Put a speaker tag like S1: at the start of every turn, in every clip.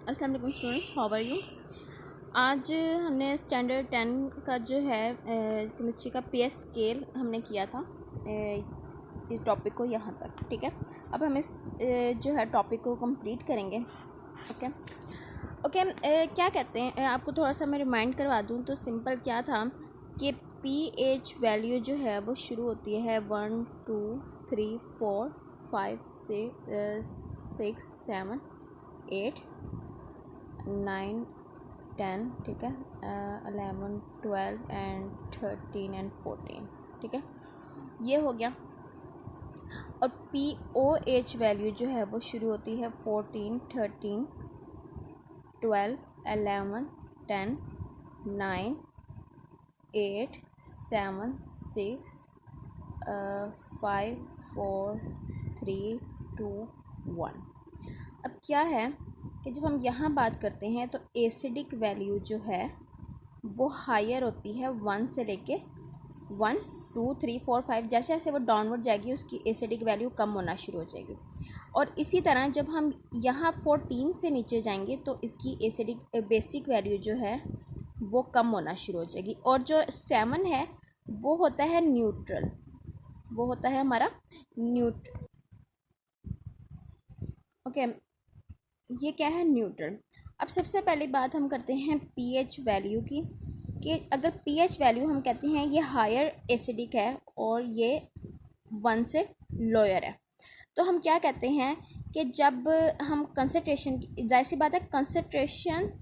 S1: अस्सलाम वालेकुम students, how are you. आज हमने स्टैंडर्ड 10 का जो है केमिस्ट्री का पीएस स्केल हमने किया था। इस टॉपिक को यहाँ तक, ठीक है। अब हम इस जो है टॉपिक को कंप्लीट करेंगे। ओके ओके क्या कहते हैं, आपको थोड़ा सा मैं रिमाइंड करवा दूँ तो सिंपल क्या था कि पीएच वैल्यू जो है वो शुरू होती है 1 2 3 4 5 6 7 8 9 10, ठीक है, 11 12 एंड 13 एंड 14, ठीक है, ये हो गया। और पी ओ एच वैल्यू जो है वो शुरू होती है 14 13 12 11 10 9 8 7 6 5 4 3 2 1। अब क्या है कि जब हम यहाँ बात करते हैं तो एसिडिक वैल्यू जो है वो हायर होती है 1 से लेके 1 2 3 4 5, जैसे जैसे वो डाउनवर्ड जाएगी उसकी एसिडिक वैल्यू कम होना शुरू हो जाएगी। और इसी तरह जब हम यहाँ 14 से नीचे जाएंगे तो इसकी एसिडिक बेसिक वैल्यू जो है वो कम होना शुरू हो जाएगी। और जो 7 है वो होता है न्यूट्रल, वो होता है हमारा न्यूट्रल। ओके, ये क्या है, न्यूट्रल। अब सबसे पहली बात हम करते हैं पीएच वैल्यू की, कि अगर पीएच वैल्यू हम कहते हैं ये हायर एसिडिक है और ये 1 से लोअर है, तो हम क्या कहते हैं कि जब हम कंसंट्रेशन, जाहिर सी बात है, concentration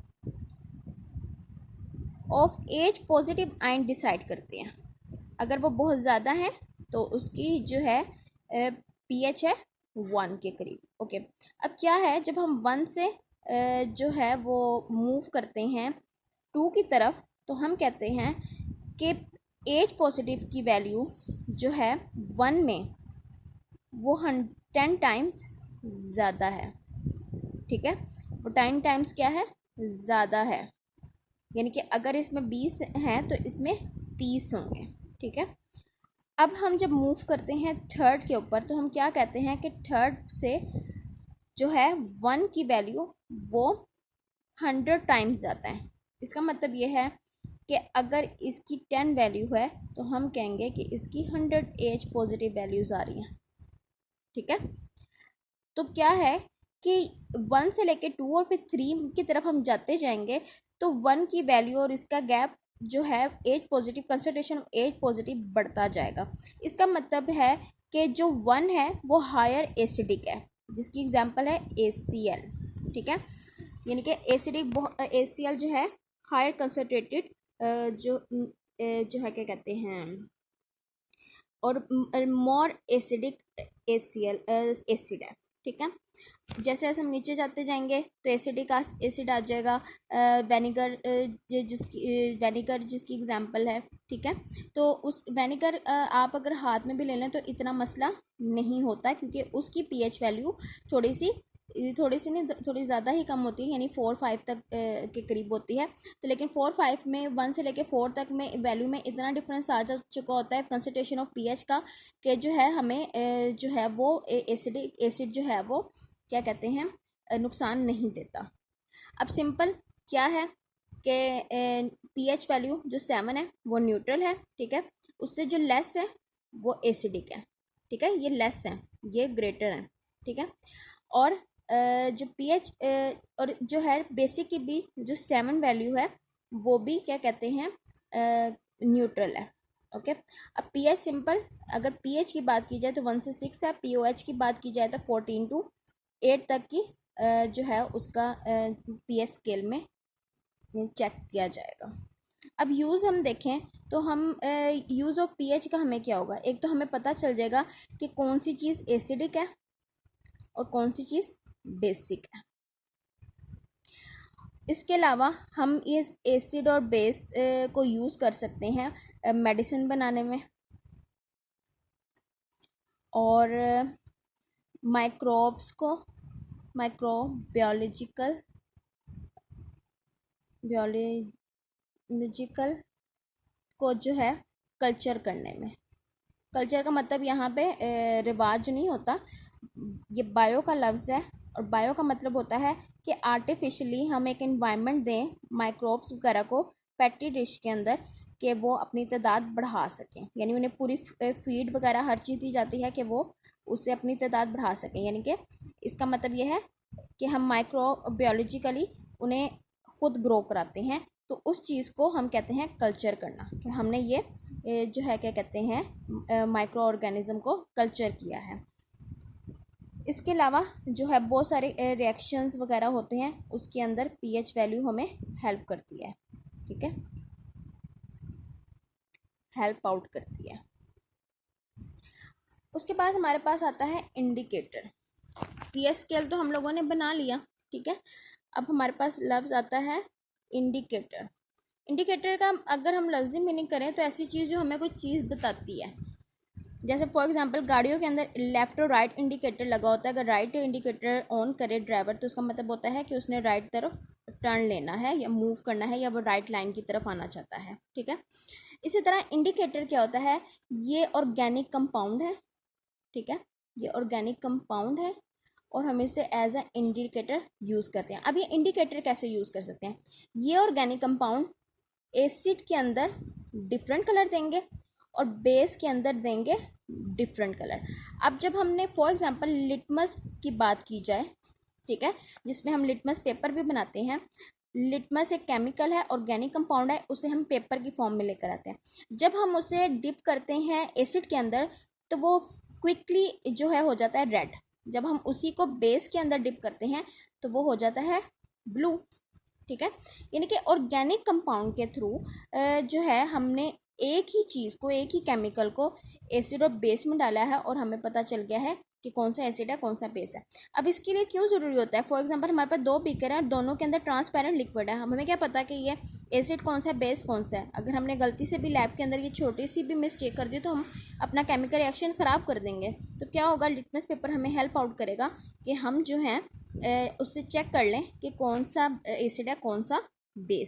S1: of H positive ion decide करते हैं। अगर वो बहुत ज़्यादा है तो उसकी जो है पीएच है 1 के करीब। ओके, अब क्या है, जब हम 1 से जो है वो मूव करते हैं 2 की तरफ तो हम कहते हैं कि एच पॉजिटिव की वैल्यू जो है 1 में वो 10 टाइम्स ज़्यादा है, ठीक है। वो 10 टाइम्स क्या है, ज़्यादा है, यानी कि अगर इसमें 20 हैं तो इसमें 30 होंगे, ठीक है। अब हम जब मूव करते हैं थर्ड के ऊपर तो हम क्या कहते हैं कि थर्ड से जो है 1 की वैल्यू वो 100 टाइम्स ज़्यादा है। इसका मतलब ये है कि अगर इसकी 10 वैल्यू है तो हम कहेंगे कि इसकी 100 एच पॉजिटिव वैल्यूज़ आ रही हैं, ठीक है। तो क्या है कि 1 से लेके 2 और फिर 3 की तरफ हम जाते जाएंगे तो 1 की वैल्यू और इसका गैप जो है H positive, concentration of H positive बढ़ता जाएगा। इसका मतलब है कि जो 1 है वो हायर एसिडिक है, जिसकी एग्जांपल है ACl, ठीक है। यानी कि एसिडिक ACl जो है हायर कंसंट्रेटेड जो है क्या कहते हैं, और मोर एसिडिक ACl एसिड है, ठीक है। जैसे जैसे हम नीचे जाते जाएंगे तो एसिडिक एसिड आ जाएगा, वेनिगर जिसकी एग्जांपल है, ठीक है। तो उस वेनिगर आप अगर हाथ में भी ले लें तो इतना मसला नहीं होता, क्योंकि उसकी पीएच वैल्यू थोड़ी सी नहीं, थोड़ी ज़्यादा ही कम होती है, यानी 4-5 तक के करीब होती है। तो लेकिन 4-5 में 1 से लेके 4 तक में वैल्यू में इतना डिफरेंस आ जा चुका होता है कंसंट्रेशन ऑफ पीएच का, कि जो है हमें जो है वो एसिड जो है वो क्या कहते हैं, नुकसान नहीं देता। अब सिंपल क्या है कि पीएच वैल्यू जो 7 है वो न्यूट्रल है, ठीक है। उससे जो लेस है वो एसिडिक है, ठीक है। ये लेस है, ये ग्रेटर है, ठीक है। और जो पीएच और जो है बेसिक की भी जो 7 वैल्यू है वो भी क्या कहते हैं, न्यूट्रल है। ओके, अब पीएच सिंपल, अगर पीएच की बात की जाए तो 1 से 6 है, पीओएच की बात की जाए तो 14 to 8 तक की जो है उसका पीएच स्केल में चेक किया जाएगा। अब यूज़ हम देखें तो हम यूज़ ऑफ पीएच का हमें क्या होगा, एक तो हमें पता चल जाएगा कि कौन सी चीज़ एसिडिक है और कौन सी चीज़ बेसिक है। इसके अलावा हम इस एसिड और बेस को यूज़ कर सकते हैं मेडिसिन बनाने में, और माइक्रोब्स को, माइक्रोबायोलॉजिकल को जो है कल्चर करने में। कल्चर का मतलब यहाँ पे रिवाज नहीं होता, ये बायो का लफ्ज़ है, और बायो का मतलब होता है कि आर्टिफिशियली हम एक इन्वायरमेंट दें माइक्रोब्स वगैरह को पेट्री डिश के अंदर कि वो अपनी तादाद बढ़ा सकें, यानी उन्हें पूरी फीड वगैरह हर चीज़ दी जाती है कि वो उससे अपनी तादाद बढ़ा सकें। यानी कि इसका मतलब ये है कि हम माइक्रोबायोलॉजिकली उन्हें खुद ग्रो कराते हैं, तो उस चीज़ को हम कहते हैं कल्चर करना, कि हमने ये जो है क्या कहते हैं माइक्रो ऑर्गेनिज्म को कल्चर किया है। इसके अलावा जो है बहुत सारे रिएक्शंस वगैरह होते हैं, उसके अंदर पीएच वैल्यू हमें हेल्प करती है, ठीक है, हेल्प आउट करती है। उसके बाद हमारे पास आता है इंडिकेटर। पीएच स्केल तो हम लोगों ने बना लिया, ठीक है। अब हमारे पास लफ्ज़ आता है इंडिकेटर। इंडिकेटर का अगर हम लफ्ज़ी मीनिंग करें तो ऐसी चीज़ जो हमें कोई चीज़ बताती है, जैसे फॉर एग्जांपल गाड़ियों के अंदर लेफ़्ट और राइट इंडिकेटर लगा होता है। अगर राइट इंडिकेटर ऑन करे ड्राइवर तो उसका मतलब होता है कि उसने राइट तरफ टर्न लेना है या मूव करना है या वो राइट लाइन की तरफ आना चाहता है, ठीक है। इसी तरह इंडिकेटर क्या होता है, ये ऑर्गेनिक कंपाउंड है, ठीक है, ये ऑर्गेनिक कंपाउंड है और हम इसे एज अ इंडिकेटर यूज़ करते हैं। अब ये इंडिकेटर कैसे यूज़ कर सकते हैं, ये ऑर्गेनिक कंपाउंड एसिड के अंदर डिफरेंट कलर देंगे और बेस के अंदर देंगे डिफरेंट कलर। अब जब हमने फॉर एग्जांपल लिटमस की बात की जाए, ठीक है, जिसमें हम लिटमस पेपर भी बनाते हैं। लिटमस एक केमिकल है, ऑर्गेनिक कंपाउंड है, उसे हम पेपर की फॉर्म में लेकर आते हैं। जब हम उसे डिप करते हैं एसिड के अंदर तो वो क्विकली जो है हो जाता है रेड। जब हम उसी को बेस के अंदर डिप करते हैं तो वो हो जाता है ब्लू, ठीक है। यानी कि ऑर्गेनिक कंपाउंड के थ्रू जो है हमने एक ही चीज़ को, एक ही केमिकल को एसिड और बेस में डाला है और हमें पता चल गया है कि कौन सा एसिड है कौन सा बेस है। अब इसके लिए क्यों ज़रूरी होता है, फॉर एग्जांपल हमारे पास 2 बीकर हैं और दोनों के अंदर ट्रांसपेरेंट लिक्विड है, हमें क्या पता कि ये एसिड कौन सा है बेस कौन सा है। अगर हमने गलती से भी लैब के अंदर ये छोटी सी भी मिस्टेक कर दी तो हम अपना केमिकल रिएक्शन ख़राब कर देंगे। तो क्या होगा, लिटमस पेपर हमें हेल्प आउट करेगा कि हम जो हैं उससे चेक कर लें कि कौन सा एसिड है कौन सा बेस।